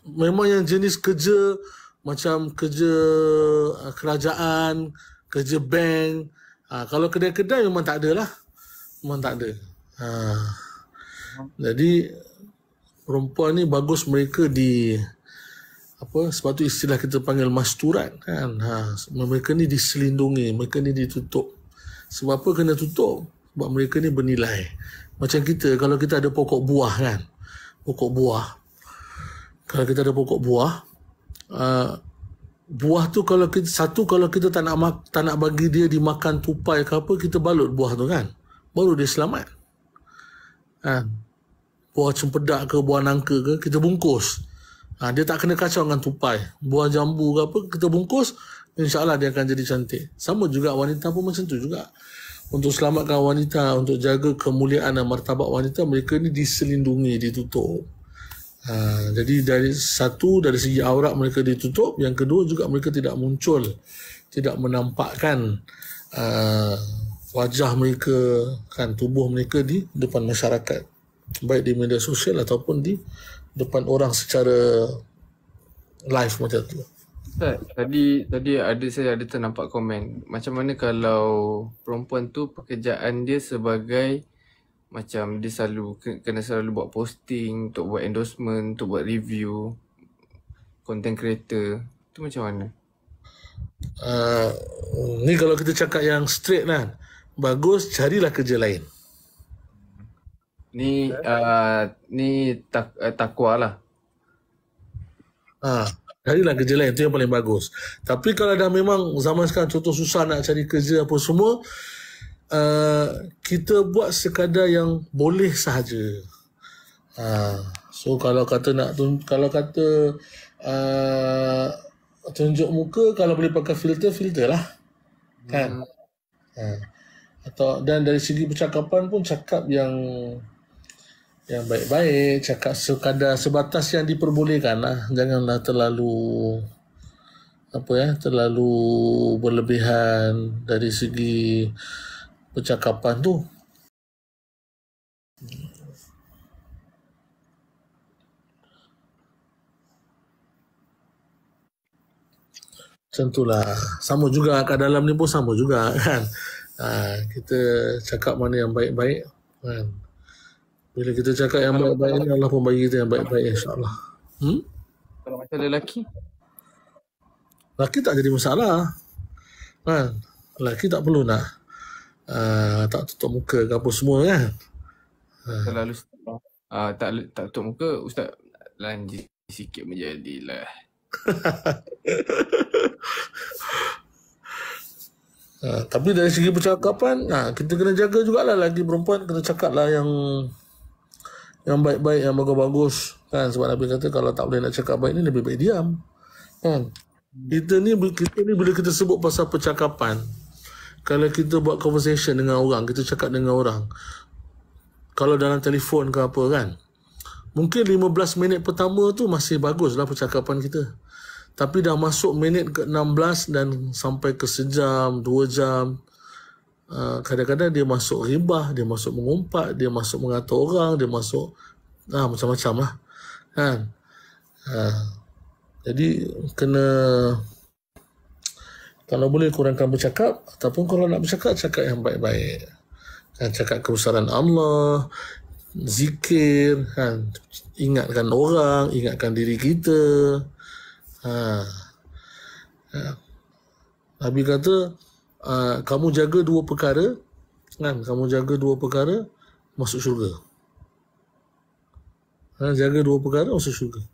memang yang jenis kerja macam kerja kerajaan, kerja bank. Kalau kedai-kedai memang tak ada lah. Memang tak ada. Jadi perempuan ni bagus mereka sebab tu istilah kita panggil masturat kan. Mereka ni diselindungi, mereka ni ditutup. Sebab apa kena tutup? Sebab mereka ni bernilai. Macam kita, kalau kita ada pokok buah kan, pokok buah, Kalau kita ada pokok buah, uh, buah tu kalau kita tak nak bagi dia dimakan tupai ke apa, kita balut buah tu kan, baru dia selamat. Buah cempedak ke, buah nangka ke, kita bungkus. Dia tak kena kacau dengan tupai. Buah jambu ke apa, kita bungkus, insyaAllah dia akan jadi cantik. Sama juga wanita pun macam tu juga. Untuk selamatkan wanita, untuk jaga kemuliaan dan martabat wanita, mereka ni diselindungi, ditutup. Jadi dari segi aurat mereka ditutup, yang kedua juga mereka tidak muncul, tidak menampakkan wajah mereka, kan, tubuh mereka di depan masyarakat, baik di media sosial ataupun di depan orang secara live macam tu. Tadi saya ada ternampak komen, macam mana kalau perempuan tu pekerjaan dia sebagai macam dia kena selalu buat posting, untuk buat endorsement, untuk buat review, content creator, tu macam mana? Ni kalau kita cakap yang straight kan, bagus carilah kerja lain. Ni takwa lah. Carilah kerja lain, tu yang paling bagus. Tapi kalau dah memang zaman sekarang contoh susah nak cari kerja apa semua, kita buat sekadar yang boleh sahaja. So kalau kata tunjuk muka, kalau boleh pakai filter lah, kan. Dan dari segi percakapan pun cakap yang baik-baik, cakap sekadar sebatas yang diperbolehkan lah. Janganlah terlalu berlebihan dari segi percakapan tu. Macam itulah. Sama juga kat dalam ni pun sama juga kan. Kita cakap mana yang baik-baik kan. Bila kita cakap yang baik-baik ni, Allah pun bagi kita yang baik-baik, insyaAllah. Kalau macam lelaki tak jadi masalah kan. Lelaki tak perlu nak tak tutup muka ke apa semua kan. Terlalu tak tutup muka, Ustaz lanjut sikit menjadilah. Tapi dari segi percakapan, kita kena jaga jugalah. Lagi perempuan kena cakap lah yang baik-baik, yang bagus-bagus kan. Sebab Nabi kata kalau tak boleh nak cakap baik ni, lebih baik diam kan. Kita ni bila kita sebut pasal percakapan, kalau kita buat conversation dengan orang, kita cakap dengan orang, kalau dalam telefon ke apa kan, mungkin 15 minit pertama tu masih bagus lah percakapan kita. Tapi dah masuk minit ke-16 dan sampai ke sejam, 2 jam, kadang-kadang dia masuk ribah, dia masuk mengumpat, dia masuk mengata orang, dia masuk macam-macam lah kan. Jadi kena, kalau boleh kurangkan bercakap, ataupun kalau nak bercakap, cakap yang baik-baik kan. Cakap kebesaran Allah, zikir kan, ingatkan orang, ingatkan diri kita. Nabi kata, kamu jaga 2 perkara kan, masuk syurga. Jaga 2 perkara masuk syurga.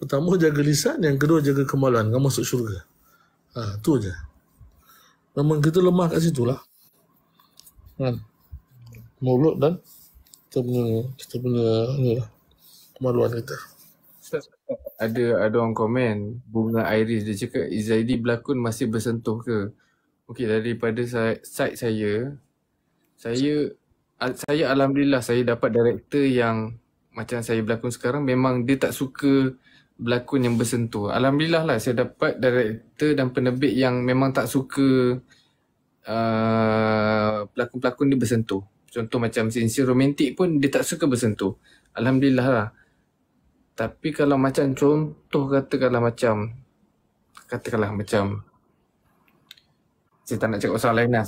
Pertama jaga lisan, yang kedua jaga kemaluan, kamu masuk syurga. Tu je. Memang kita lemah kat situ lah kan, mulut dan kita punya ni lah, kemaluan kita. Ada orang komen, Bunga Iris, dia cakap Izaidi berlakon masih bersentuh ke? Okey, daripada side saya alhamdulillah saya dapat director yang macam saya berlakon sekarang, memang dia tak suka berlakon yang bersentuh. Alhamdulillah lah saya dapat director dan penerbit yang memang tak suka pelakon-pelakon dia bersentuh. Contoh macam scene romantik pun dia tak suka bersentuh. Alhamdulillah lah. Tapi kalau macam contoh katakanlah macam saya tak nak cakap pasal lain lah,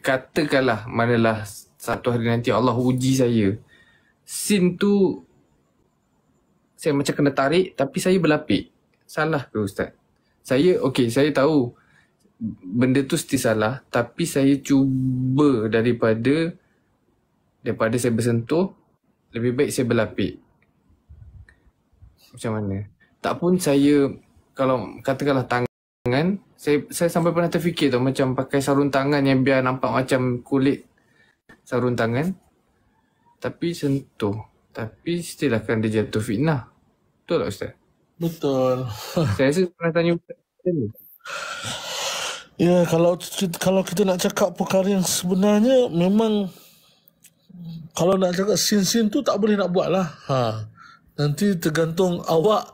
katakanlah manalah satu hari nanti Allah uji saya, scene tu saya macam kena tarik tapi saya berlapik, salah ke Ustaz? Saya tahu benda tu mesti salah, tapi saya cuba daripada saya bersentuh, lebih baik saya berlapik. Macam mana? Tak pun saya, kalau katakanlah tangan, saya sampai pernah terfikir tau, macam pakai sarung tangan yang biar nampak macam kulit sarung tangan, tapi sentuh. Tapi still akan dia jatuh fitnah. Betul tak Ustaz? Betul. Saya rasa pernah tanya Ustaz ni. Ya, kalau kita nak cakap perkara yang sebenarnya, memang kalau nak cakap sin-sin tu tak boleh nak buat lah. Nanti tergantung awak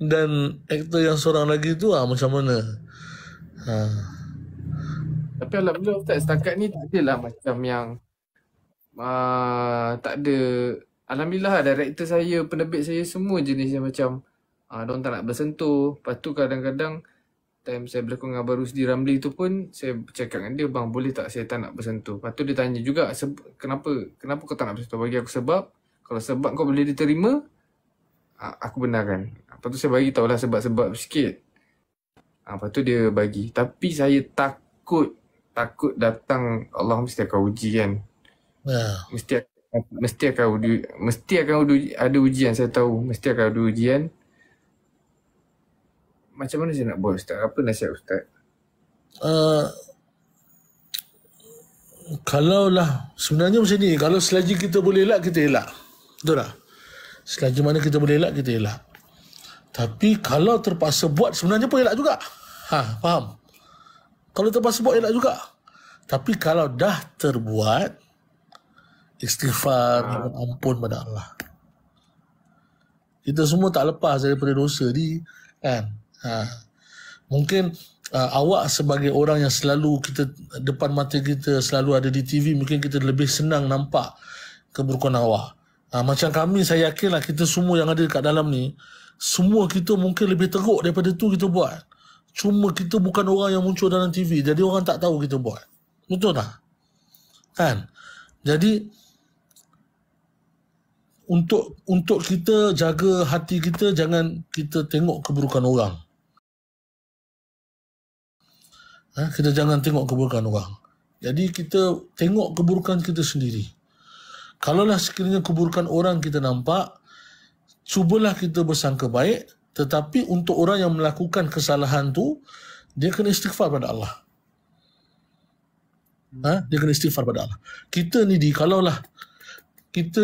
dan aktor yang seorang lagi tu macam mana. Tapi alhamdulillah Ustaz, setakat ni tak adalah macam yang tak ada. Alhamdulillah director saya, penerbit saya semua jenis yang macam diorang tak nak bersentuh. Lepas tu kadang-kadang time saya berlakon dengan Abang Rusdi Ramli tu pun, saya cakap dengan dia, bang boleh tak saya tak nak bersentuh. Lepas tu dia tanya juga, kenapa kau tak nak bersentuh? Bagi aku sebab, kalau sebab kau boleh diterima, aku benarkan. Lepas tu saya bagi tahulah sebab-sebab sikit. Lepas tu dia bagi. Tapi saya takut datang, Allah mesti akan uji kan. Mesti akan ada ujian, saya tahu. Mesti akan ada ujian. Macam mana saya nak buat Ustaz? Apa nasihat Ustaz? Kalaulah sebenarnya macam ni, kalau selagi kita boleh elak, kita elak. Betul tak? Selagi mana kita boleh elak, kita elak. Tapi kalau terpaksa buat, sebenarnya pun elak juga. Faham? Kalau terpaksa buat, elak juga. Tapi kalau dah terbuat, istighfar, mohon ampun pada Allah. Kita semua tak lepas daripada dosa ni, kan? Mungkin awak sebagai orang yang selalu kita depan mata kita selalu ada di TV, mungkin kita lebih senang nampak keburukan awak. Macam kami, saya yakinlah kita semua yang ada kat dalam ni, semua kita mungkin lebih teruk daripada tu kita buat. Cuma kita bukan orang yang muncul dalam TV, jadi orang tak tahu kita buat. Betul tak? Kan? Jadi untuk kita jaga hati kita, jangan kita tengok keburukan orang. Kita jangan tengok keburukan orang. Jadi kita tengok keburukan kita sendiri. Kalaulah sekiranya keburukan orang kita nampak, cubalah kita bersangka baik. Tetapi untuk orang yang melakukan kesalahan tu, dia kena istighfar pada Allah. Dia kena istighfar pada Allah. Kita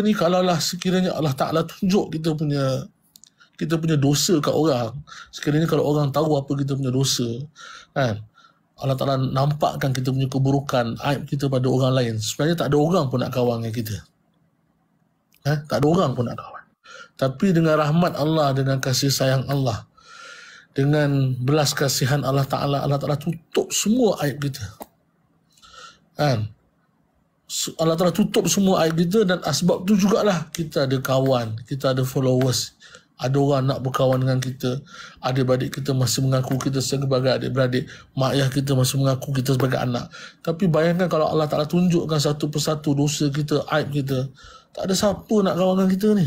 ni kalaulah sekiranya Allah Ta'ala tunjuk kita punya dosa kat orang, sekiranya kalau orang tahu apa kita punya dosa, kan, Allah Ta'ala nampakkan kita punya keburukan, aib kita pada orang lain, sebenarnya tak ada orang pun nak kawan dengan kita. Tak ada orang pun nak kawan. Tapi dengan rahmat Allah, dengan kasih sayang Allah, dengan belas kasihan Allah Ta'ala tutup semua aib kita. Kan? Allah Ta'ala tutup semua aib kita, dan asbab tu jugalah kita ada kawan, kita ada followers, ada orang nak berkawan dengan kita, adik-beradik kita masih mengaku kita sebagai adik-beradik, mak ayah kita masih mengaku kita sebagai anak. Tapi bayangkan kalau Allah Ta'ala tunjukkan satu persatu dosa kita, aib kita, tak ada siapa nak kawan dengan kita ni.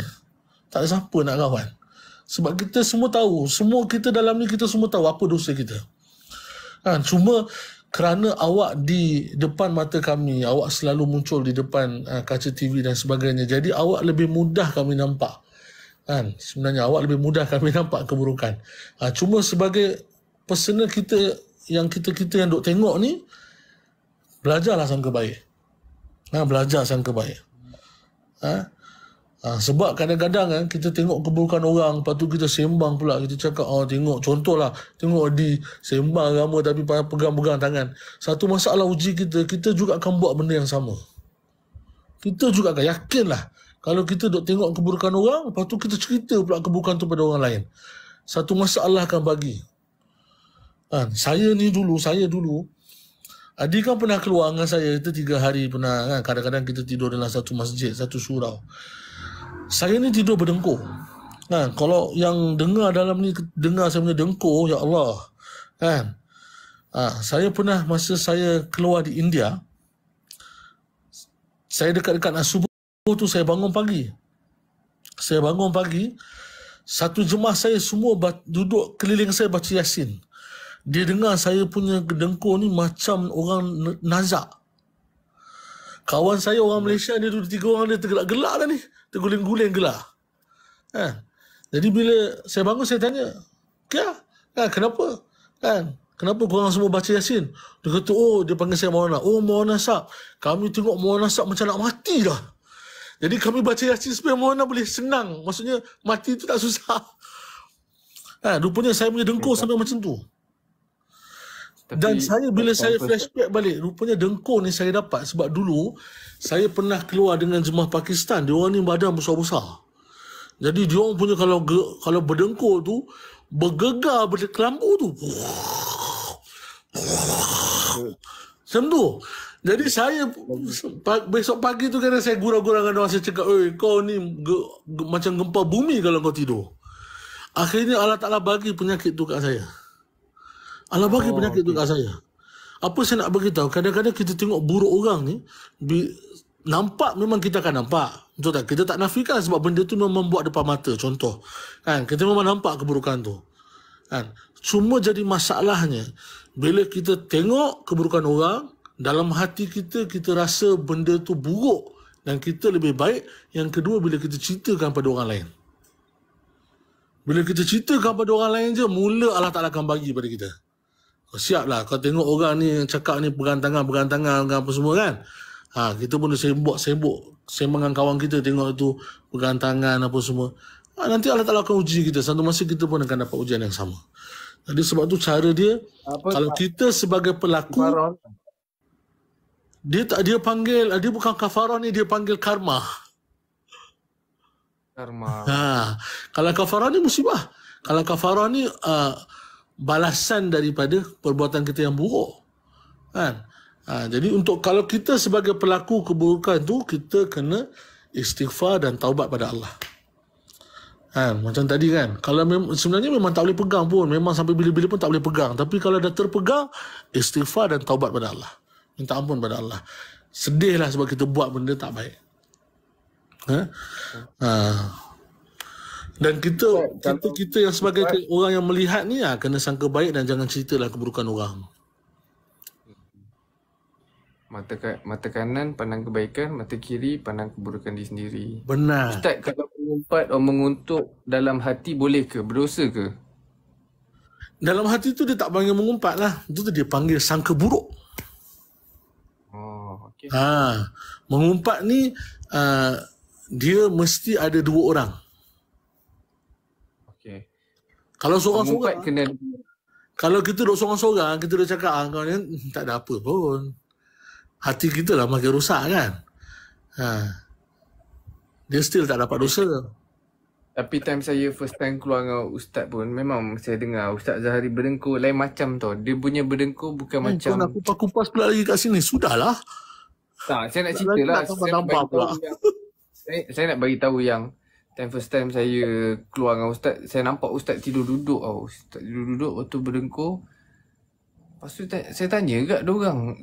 Tak ada siapa nak kawan. Sebab kita semua tahu, semua kita dalam ni, kita semua tahu apa dosa kita. Cuma kerana awak di depan mata kami, awak selalu muncul di depan kaca TV dan sebagainya, jadi awak lebih mudah kami nampak. Sebenarnya awak lebih mudah kami nampak keburukan. Cuma sebagai personal kita yang duk tengok ni, belajarlah sangka baik. Belajar sangka baik. Sebab kadang-kadang kita tengok keburukan orang, lepas tu kita sembang pula, kita cakap, tengok, contohlah, tengok Adi sembang agama tapi pegang-pegang tangan. Satu masalah uji kita juga akan buat benda yang sama. Kita juga akan yakinlah, kalau kita duk tengok keburukan orang, lepas tu kita cerita pula keburukan tu pada orang lain, satu masalah akan bagi. Saya dulu, Adi kan pernah keluar dengan saya, kita 3 hari pernah, kadang-kadang kita tidur dalam satu masjid, satu surau. Saya ni tidur berdengkur. Kalau yang dengar dalam ni, dengar saya punya dengkur, ya Allah. Saya pernah, masa saya keluar di India, saya dekat-dekat nak subuh tu, saya bangun pagi. Satu jemaah saya semua duduk keliling saya baca Yasin. Dia dengar saya punya dengkur ni macam orang nazak. Kawan saya orang Malaysia, dia duduk 3 orang, dia tergelak-gelak dah ni. Terguling-guling gelak. Jadi bila saya bangun, saya tanya, kenapa? Kenapa korang semua baca Yasin? Dia kata, dia panggil saya Maulana. Maulana Sab, kami tengok Maulana Sab macam nak mati dah. Jadi kami baca Yasin supaya Maulana boleh senang. Maksudnya mati tu tak susah. Rupanya saya punya dengkur sampai macam tu. Dan bila saya flashback balik, rupanya dengkur ni saya dapat sebab dulu saya pernah keluar dengan jemaah Pakistan. Dia orang ni badan besar-besar. Jadi dia orang punya kalau berdengkur tu bergegar berkelambu tu. Macam tu. Jadi saya besok pagi tu kan saya gurau-gurau dengan orang, saya cakap, kau ni macam gempa bumi kalau kau tidur. Akhirnya Allah Ta'ala bagi penyakit tu kat saya. Allah bagi penyakit tu kat saya. Apa saya nak beritahu, kadang-kadang kita tengok buruk orang ni, nampak memang kita akan nampak. Betul tak? Kita tak nafikan sebab benda tu memang buat depan mata. Contoh, kan, kita memang nampak keburukan tu. Kan? Cuma jadi masalahnya, bila kita tengok keburukan orang, dalam hati kita, kita rasa benda tu buruk dan kita lebih baik. Yang kedua, bila kita ceritakan pada orang lain. Bila kita ceritakan pada orang lain je, mula Allah Ta'ala akan bagi pada kita. Siap lah, kau tengok orang ni cakap ni pegang tangan apa semua kan. Kita pun sembang dengan kawan kita, tengok tu pegang tangan apa semua. Nanti Allah Ta'ala akan uji kita. Satu masa kita pun akan dapat ujian yang sama. Jadi sebab tu cara dia, kalau kita sebagai pelaku, dia panggil, dia bukan kafarah ni, dia panggil karma. Kalau kafarah ni musibah. Kalau kafarah ni balasan daripada perbuatan kita yang buruk. Kan? Jadi kalau kita sebagai pelaku keburukan tu, kita kena istighfar dan taubat pada Allah. Macam tadi kan, kalau sebenarnya memang tak boleh pegang pun, memang sampai bila-bila pun tak boleh pegang. Tapi kalau dah terpegang, istighfar dan taubat pada Allah. Minta ampun pada Allah. Sedihlah sebab kita buat benda tak baik. Dan kita yang sebagai orang yang melihat ni, kena sangka baik dan jangan ceritalah keburukan orang. Mata kanan pandang kebaikan, mata kiri pandang keburukan diri sendiri. Benar. Ustaz, kalau mengumpat atau menguntuk dalam hati boleh ke? Berdosa ke? Dalam hati tu dia tak panggil mengumpat lah. Itu dia panggil sangka buruk. Okay. Mengumpat ni dia mesti ada dua orang. Okay. Kalau seorang-seorang, kena... kalau kita duduk seorang-seorang, kita dah cakap kau ni tak ada apa pun. Hati kita lah makin rosak kan. Dia still tak dapat dosa. Tapi time saya first time keluar dengan Ustaz pun, memang saya dengar Ustaz Zahari berdengkur lain macam tau. Dia punya berdengkur bukan macam... Kau nak kupas-kupas pula lagi kat sini. Sudahlah. Tak, saya nak cerita lah. Saya nak bagi tahu yang first time saya keluar dengan Ustaz, saya nampak Ustaz tidur duduk tau. Ustaz tidur duduk waktu berdengkur. Lepas tu saya tanya kat diorang,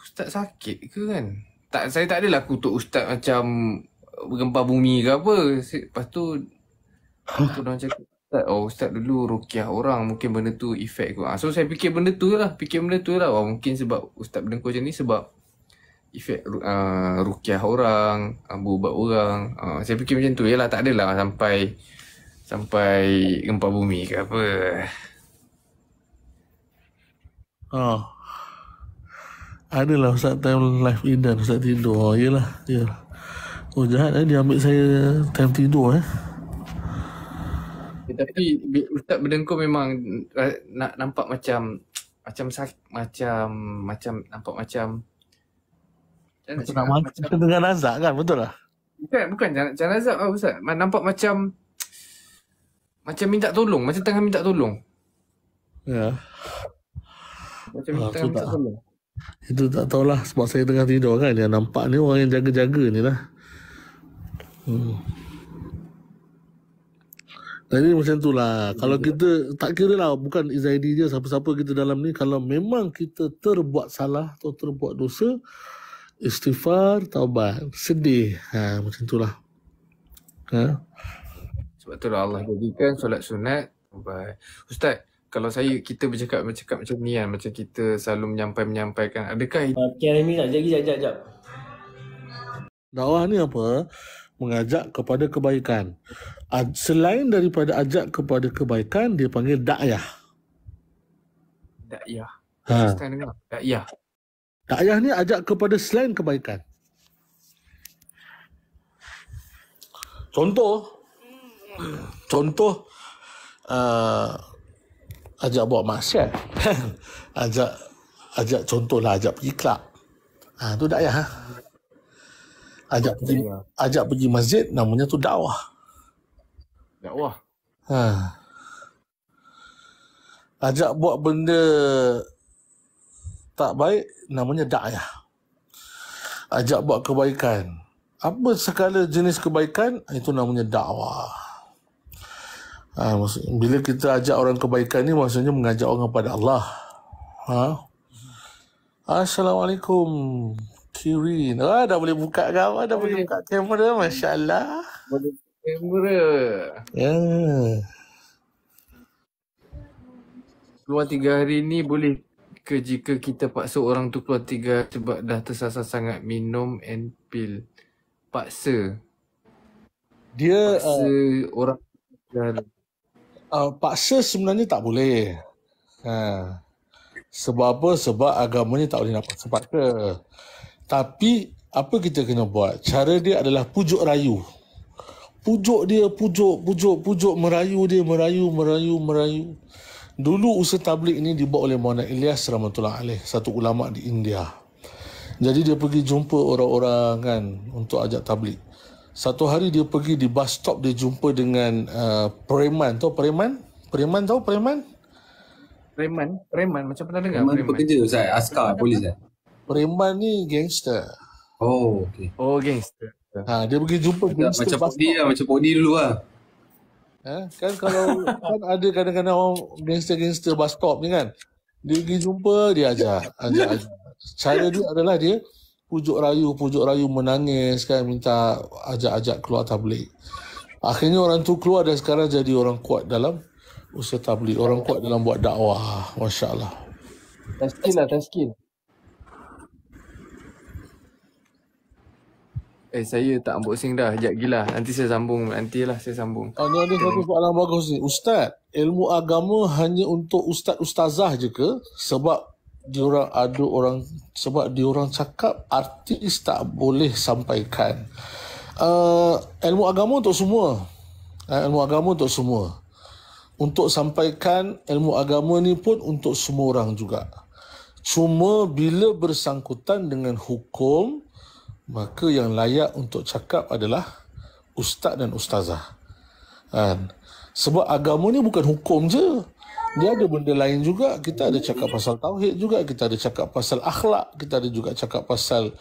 Ustaz sakit ke kan? Saya tak adalah kutuk Ustaz macam gempa bumi ke apa. Lepas tu diorang cakap, Ustaz dulu ruqyah orang, mungkin benda tu efek kot. So saya fikir benda tu lah. Mungkin sebab Ustaz berdengkur macam ni sebab efek ruqyah orang, berubat orang. Saya fikir macam tu. Yalah, tak adalah sampai gempa bumi ke apa. Adalah Ustaz time live Idan, Ustaz tidur. Yelah. Jahat dia ambil saya time tidur Tapi Ustaz berdengkur memang nampak macam nampak macam macam dengan azab kan, betul lah? Bukan janazah Ustaz. Nampak macam minta tolong, macam tengah minta tolong. Ya. Macam minta tolong. Itu tak tahulah sebab saya tengah tidur kan. Yang nampak ni orang yang jaga-jaga ni lah. Jadi macam tu lah. Kalau kita tak kira lah, bukan Izaidi je, siapa-siapa kita dalam ni, kalau memang kita terbuat salah atau terbuat dosa, istighfar, taubat, sedih. Macam tu lah. Sebab tu lah Allah jadikan solat sunat. Ustaz, kalau kita bercakap macam ni kan, macam kita selalu menyampaikan, adakah Remy nak sekejap. Dakwah ni apa? Mengajak kepada kebaikan. Selain daripada ajak kepada kebaikan, dia panggil da'yah. Dakyah. Ha. Sekarang dengar. Dakyah. Da'yah ni ajak kepada selain kebaikan. Contoh ajak buat maksiat. ajak contohlah ajak pergi kelab. Tu da'yah. Ajak pergi masjid, namanya tu dakwah. Dakwah. Ajak buat benda tak baik, namanya da'yah. Ajak buat kebaikan. Apa segala jenis kebaikan, itu namanya dakwah. Bila kita ajak orang kebaikan ni, maksudnya mengajak orang kepada Allah. Assalamualaikum, Kirin. Dah boleh buka gambar, dah boleh buka kamera. Masya Allah. Boleh kamera. Ya. Keluar 3 hari ni boleh ke jika kita paksa orang tu keluar 3 sebab dah tersasar sangat minum and pill? Paksa. Dia Paksa orang. paksa sebenarnya tak boleh. Sebab apa? Sebab agama ni tak boleh nak paksa-paksa. Tapi apa kita kena buat? Cara dia adalah pujuk rayu. Pujuk dia, pujuk, merayu dia, merayu. Dulu usaha tabligh ini dibuat oleh Maulana Ilyas rahmatullah alaih, satu ulama di India. Jadi dia pergi jumpa orang-orang kan untuk ajak tabligh. Satu hari dia pergi di bus stop, dia jumpa dengan preman. Tahu preman? Preman tahu preman? Preman macam pernah dengar Preman preman. pekerja Ustaz, askar, polis kan? Preman ni gangster. Oh, okey. Oh, gangster. Dia pergi jumpa gangster Macam bus Podi stop. lah, macam Podi dulu lah. Kan kalau kan ada kadang-kadang orang gangster-gangster bus stop ni kan. Dia pergi jumpa, dia ajak. Cara dia adalah dia pujuk rayu, menangis kan, minta ajak keluar tabligh. Akhirnya orang tu keluar dan sekarang jadi orang kuat dalam usaha tabligh, orang kuat dalam buat dakwah. Masya-Allah. Tashkil. Saya tak unboxing dah. Sekejap gila. Nanti saya sambung. Nantilah saya sambung. Ni ada satu soalan bagus ni. Ustaz, ilmu agama hanya untuk ustaz-ustazah je ke? Sebab diorang cakap artis tak boleh sampaikan. Ilmu agama untuk semua. Ilmu agama untuk semua. Untuk sampaikan ilmu agama ni pun untuk semua orang juga. Cuma bila bersangkutan dengan hukum, maka yang layak untuk cakap adalah ustaz dan ustazah. Sebab agama ni bukan hukum je. Dia ada benda lain juga. Kita ada cakap pasal tauhid juga. Kita ada cakap pasal akhlak. Kita ada juga cakap pasal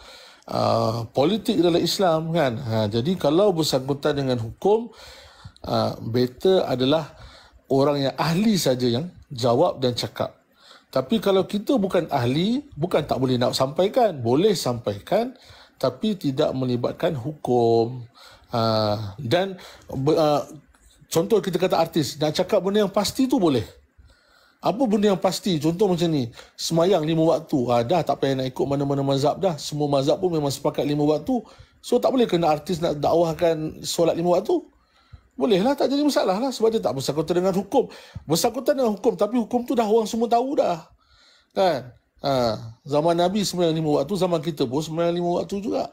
politik dalam Islam kan. Jadi kalau bersangkutan dengan hukum, better adalah orang yang ahli saja yang jawab dan cakap. Tapi kalau kita bukan ahli, bukan tak boleh nak sampaikan. Boleh sampaikan, tapi tidak melibatkan hukum. Contoh kita kata artis, nak cakap benda yang pasti tu boleh. Apa benda yang pasti? Contoh macam ni, semayang 5 waktu. Dah tak payah nak ikut mana-mana mazhab dah. Semua mazhab pun memang sepakat 5 waktu. So tak boleh kena artis nak dakwahkan solat 5 waktu. Bolehlah, tak jadi masalah lah. Sebab dia tak bersangkutan dengan hukum. Bersangkutan dengan hukum, tapi hukum tu dah orang semua tahu dah. Kan? Zaman Nabi sembahyang 5 waktu, zaman kita pun sembahyang 5 waktu juga.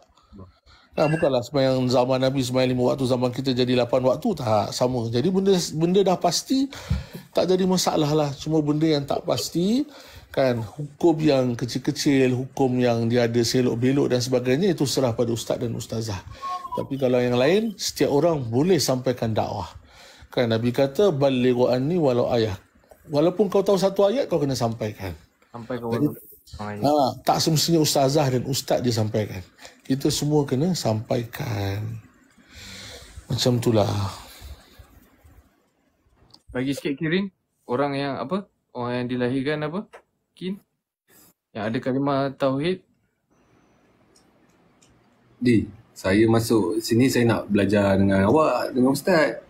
Bukanlah sembahyang zaman Nabi sembahyang 5 waktu, zaman kita jadi 8 waktu, tak sama. Jadi benda dah pasti, tak jadi masalah lah. Cuma benda yang tak pasti, kan, hukum yang kecil-kecil, hukum yang dia ada selok-belok dan sebagainya, itu serah pada ustaz dan ustazah. Tapi kalau yang lain, setiap orang boleh sampaikan dakwah. Kan Nabi kata, balighu anni walau ayat. Walaupun kau tahu satu ayat, kau kena sampaikan. Sampai ke Jadi, tak semestinya ustazah dan ustaz dia sampaikan. Kita semua kena sampaikan. Macam itulah. Bagi sikit Kirin, orang yang apa? Orang yang dilahirkan apa? Kin? Yang ada kalimah tauhid. Saya masuk sini, saya nak belajar dengan awak, dengan ustaz.